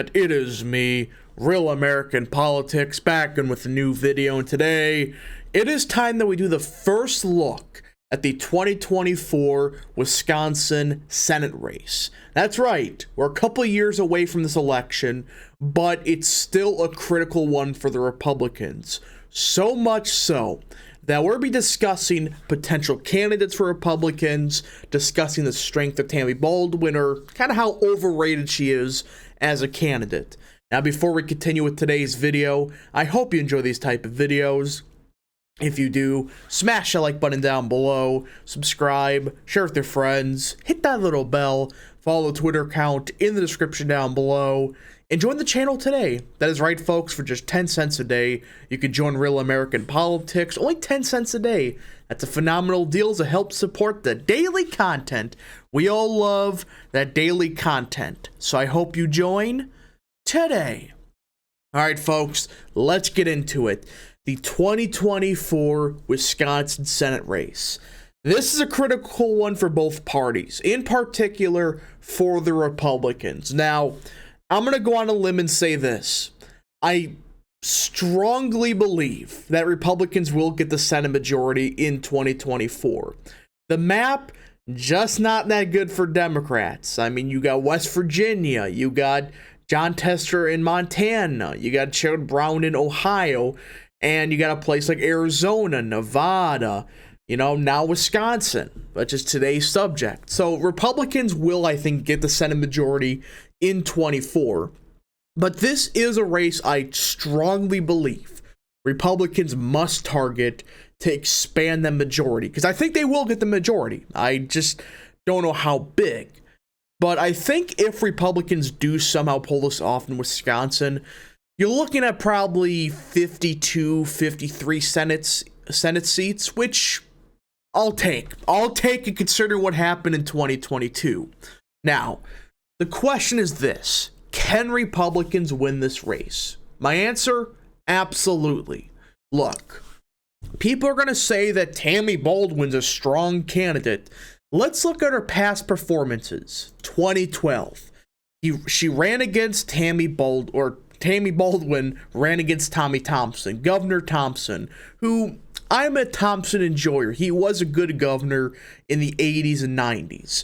internet, it is me, Real American Politics, back in with a new video, and today it is time that we do the first look at the 2024 Wisconsin Senate race. That's right, we're a couple of years away from this election, but it's still a critical one for the Republicans. So much so that we'll be discussing potential candidates for Republicans, discussing the strength of Tammy Baldwin, or kind of how overrated she is as a candidate. Now, before we continue with today's video, I hope you enjoy these type of videos. If you do, smash the like button down below, subscribe, share with your friends, hit that little bell, follow the Twitter account in the description down below, and join the channel today. That is right, folks, for just 10 cents a day, you can join Real American Politics, only 10 cents a day. That's a phenomenal deal to help support the daily content. We all love that daily content, so I hope you join today. All right, folks, let's get into it. The 2024 Wisconsin Senate race. This is a critical one for both parties, in particular for the Republicans. Now, I'm going to go on a limb and say this. I strongly believe that Republicans will get the Senate majority in 2024. The map, just not that good for Democrats. I mean, you got West Virginia, you got John Tester in Montana, you got Sherrod Brown in Ohio, and you got a place like Arizona, Nevada, now Wisconsin, which is today's subject. So Republicans will, I think, get the Senate majority in 24. But this is a race I strongly believe Republicans must target to expand the majority, because I think they will get the majority. I just don't know how big. But I think if Republicans do somehow pull this off in Wisconsin, you're looking at probably 52, 53 Senate seats, which I'll take. I'll take it considering what happened in 2022. Now, the question is this: can Republicans win this race? My answer, absolutely. Look, people are going to say that Tammy Baldwin's a strong candidate. Let's look at her past performances. 2012, she ran against Tammy Baldwin ran against Tommy Thompson, Governor Thompson, who I'm a Thompson enjoyer. He was a good governor in the 80s and 90s.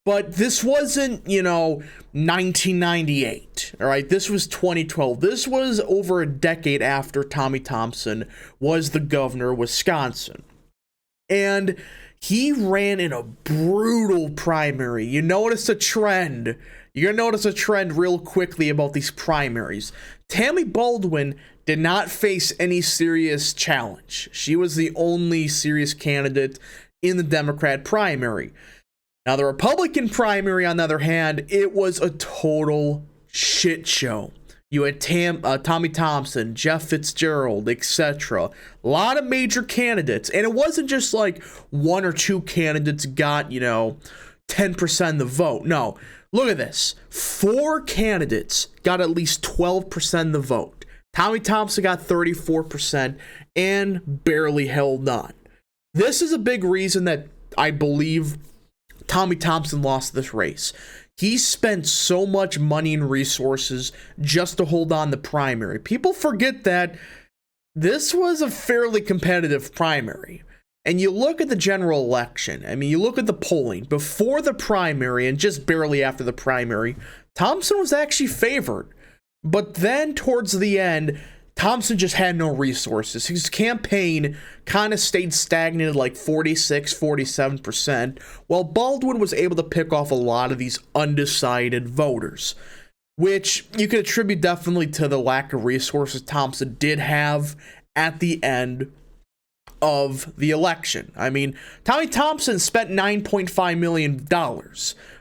But this wasn't, 1998, all right? This was 2012. This was over a decade after Tommy Thompson was the governor of Wisconsin. And he ran in a brutal primary. You notice a trend. You're going to notice a trend real quickly about these primaries. Tammy Baldwin did not face any serious challenge. She was the only serious candidate in the Democrat primary. Now, the Republican primary, on the other hand, it was a total shit show. You had Tommy Thompson, Jeff Fitzgerald, etc. A lot of major candidates. And it wasn't just like one or two candidates got, 10% of the vote. No, look at this. 4 candidates got at least 12% of the vote. Tommy Thompson got 34% and barely held on. This is a big reason that I believe Tommy Thompson lost this race. He spent so much money and resources just to hold on the primary. People forget that this was a fairly competitive primary. And you look at the general election. I mean, you look at the polling before the primary and just barely after the primary, Thompson was actually favored. But then towards the end, Thompson just had no resources. His campaign kind of stayed stagnant at like 46, 47%, while Baldwin was able to pick off a lot of these undecided voters, which you could attribute definitely to the lack of resources Thompson did have at the end of the election. I mean, Tommy Thompson spent $9.5 million,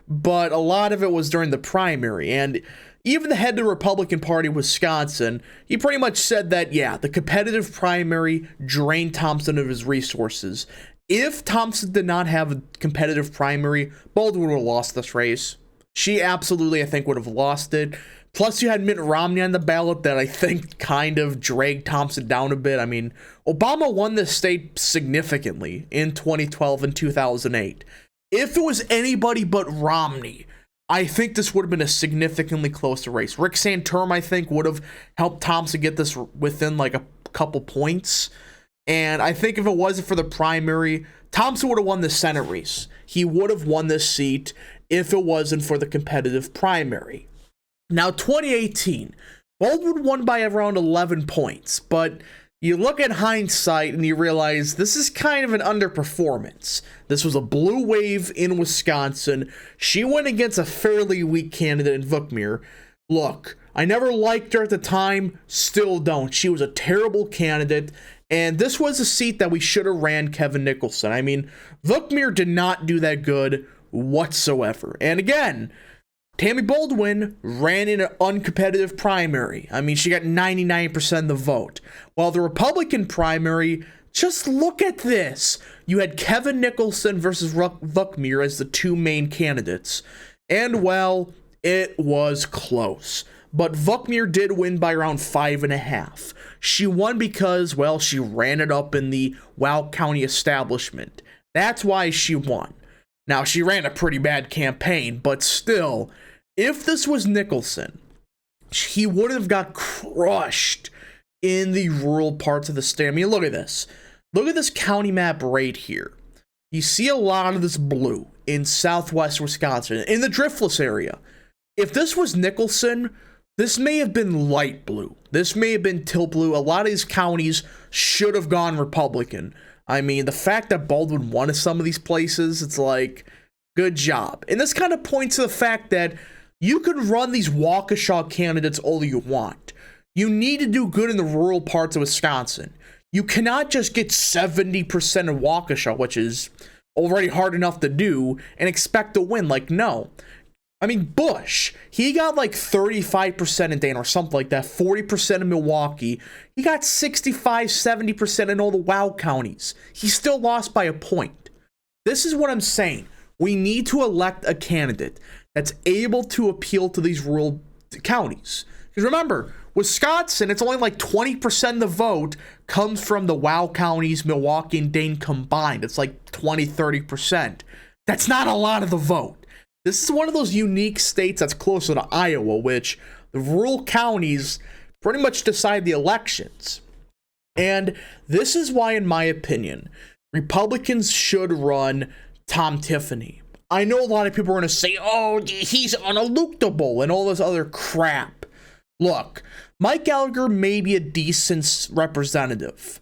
but a lot of it was during the primary, and even the head of the Republican Party of Wisconsin, he pretty much said that, yeah, the competitive primary drained Thompson of his resources. If Thompson did not have a competitive primary, Baldwin would have lost this race. She absolutely, I think, would have lost it. Plus, you had Mitt Romney on the ballot that I think kind of dragged Thompson down a bit. I mean, Obama won this state significantly in 2012 and 2008. If it was anybody but Romney, I think this would have been a significantly closer race. Rick Santorum, I think, would have helped Thompson get this within like a couple points. And I think if it wasn't for the primary, Thompson would have won the Senate race. He would have won this seat if it wasn't for the competitive primary. Now, 2018, Baldwin won by around 11 points, but you look at hindsight and you realize this is kind of an underperformance. This was a blue wave in Wisconsin. She went against a fairly weak candidate in Vukmir. Look, I never liked her at the time, still don't. She was a terrible candidate, and this was a seat that we should have ran Kevin Nicholson. I mean, Vukmir did not do that good whatsoever. And again, Tammy Baldwin ran in an uncompetitive primary. I mean, she got 99% of the vote. While the Republican primary, just look at this. You had Kevin Nicholson versus Vukmir as the two main candidates. And, well, it was close. But Vukmir did win by around 5.5. She won because, well, she ran it up in the Wow County establishment. That's why she won. Now, she ran a pretty bad campaign, but still, if this was Nicholson, he would have got crushed in the rural parts of the state. I mean, look at this. Look at this county map right here. You see a lot of this blue in southwest Wisconsin, in the Driftless area. If this was Nicholson, this may have been light blue. This may have been tilt blue. A lot of these counties should have gone Republican. I mean, the fact that Baldwin won some of these places, it's like, good job. And this kind of points to the fact that you can run these Waukesha candidates all you want. You need to do good in the rural parts of Wisconsin. You cannot just get 70% of Waukesha, which is already hard enough to do, and expect to win. Like, no. I mean, Bush, he got like 35% in Dana or something like that, 40% in Milwaukee. He got 65, 70% in all the WOW counties. He still lost by a point. This is what I'm saying. We need to elect a candidate that's able to appeal to these rural counties. Because remember, Wisconsin, it's only like 20% of the vote comes from the WOW counties, Milwaukee and Dane combined. It's like 20, 30%. That's not a lot of the vote. This is one of those unique states that's closer to Iowa, which the rural counties pretty much decide the elections. And this is why, in my opinion, Republicans should run Tom Tiffany. I know a lot of people are going to say, oh, he's unelectable and all this other crap. Look, Mike Gallagher may be a decent representative.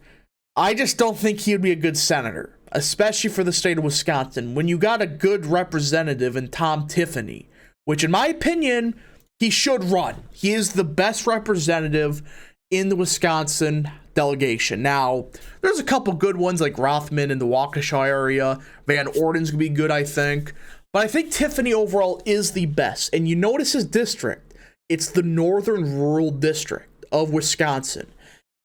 I just don't think he would be a good senator, especially for the state of Wisconsin. When you got a good representative in Tom Tiffany, which in my opinion, he should run. He is the best representative in the Wisconsin delegation. Now, there's a couple good ones like Rothman in the Waukesha area. Van Orden's going to be good, I think. But I think Tiffany overall is the best. And you notice his district. It's the northern rural district of Wisconsin.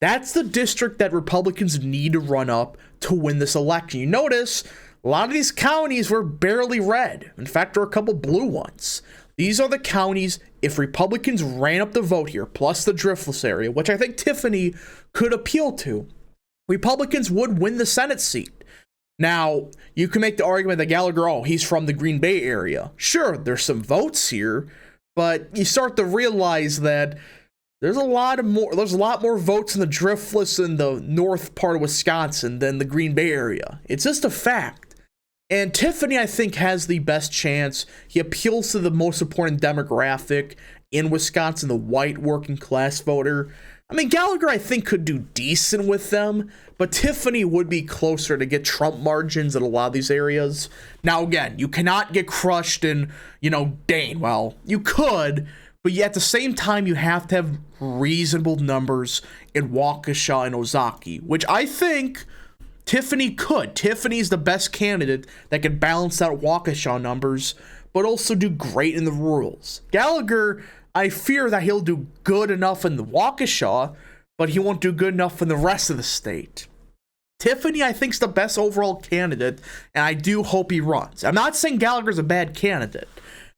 That's the district that Republicans need to run up to win this election. You notice a lot of these counties were barely red. In fact, there are a couple blue ones. These are the counties, if Republicans ran up the vote here, plus the Driftless area, which I think Tiffany could appeal to, Republicans would win the Senate seat. Now, you can make the argument that Gallagher, oh, he's from the Green Bay area. Sure, there's some votes here, but you start to realize that there's a lot more votes in the Driftless in the north part of Wisconsin than the Green Bay area. It's just a fact. And Tiffany, I think, has the best chance. He appeals to the most important demographic in Wisconsin, the white working class voter. I mean, Gallagher, I think, could do decent with them, but Tiffany would be closer to get Trump margins in a lot of these areas. Now, again, you cannot get crushed in, Dane. Well, you could, but yet at the same time, you have to have reasonable numbers in Waukesha and Ozaki, which I think Tiffany could. Tiffany's the best candidate that could balance out Waukesha numbers, but also do great in the rurals. Gallagher, I fear that he'll do good enough in the Waukesha, but he won't do good enough in the rest of the state. Tiffany, I think, is the best overall candidate, and I do hope he runs. I'm not saying Gallagher's a bad candidate.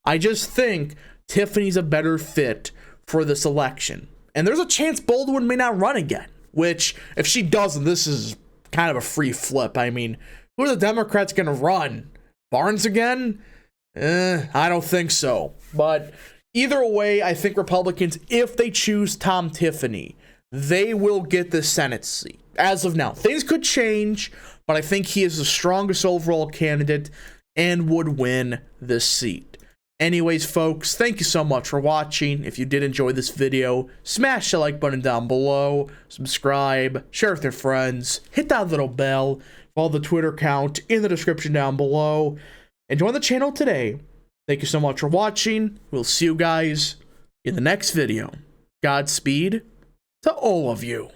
I just think Tiffany's a better fit for this election. And there's a chance Baldwin may not run again, which, if she doesn't, this is kind of a free flip. I mean, who are the Democrats going to run? Barnes again? I don't think so. But either way, I think Republicans, if they choose Tom Tiffany, they will get the Senate seat. As of now, things could change, but I think he is the strongest overall candidate and would win this seat. Anyways, folks, thank you so much for watching. If you did enjoy this video, smash the like button down below, subscribe, share with your friends, hit that little bell, follow the Twitter account in the description down below, and join the channel today. Thank you so much for watching. We'll see you guys in the next video. Godspeed to all of you.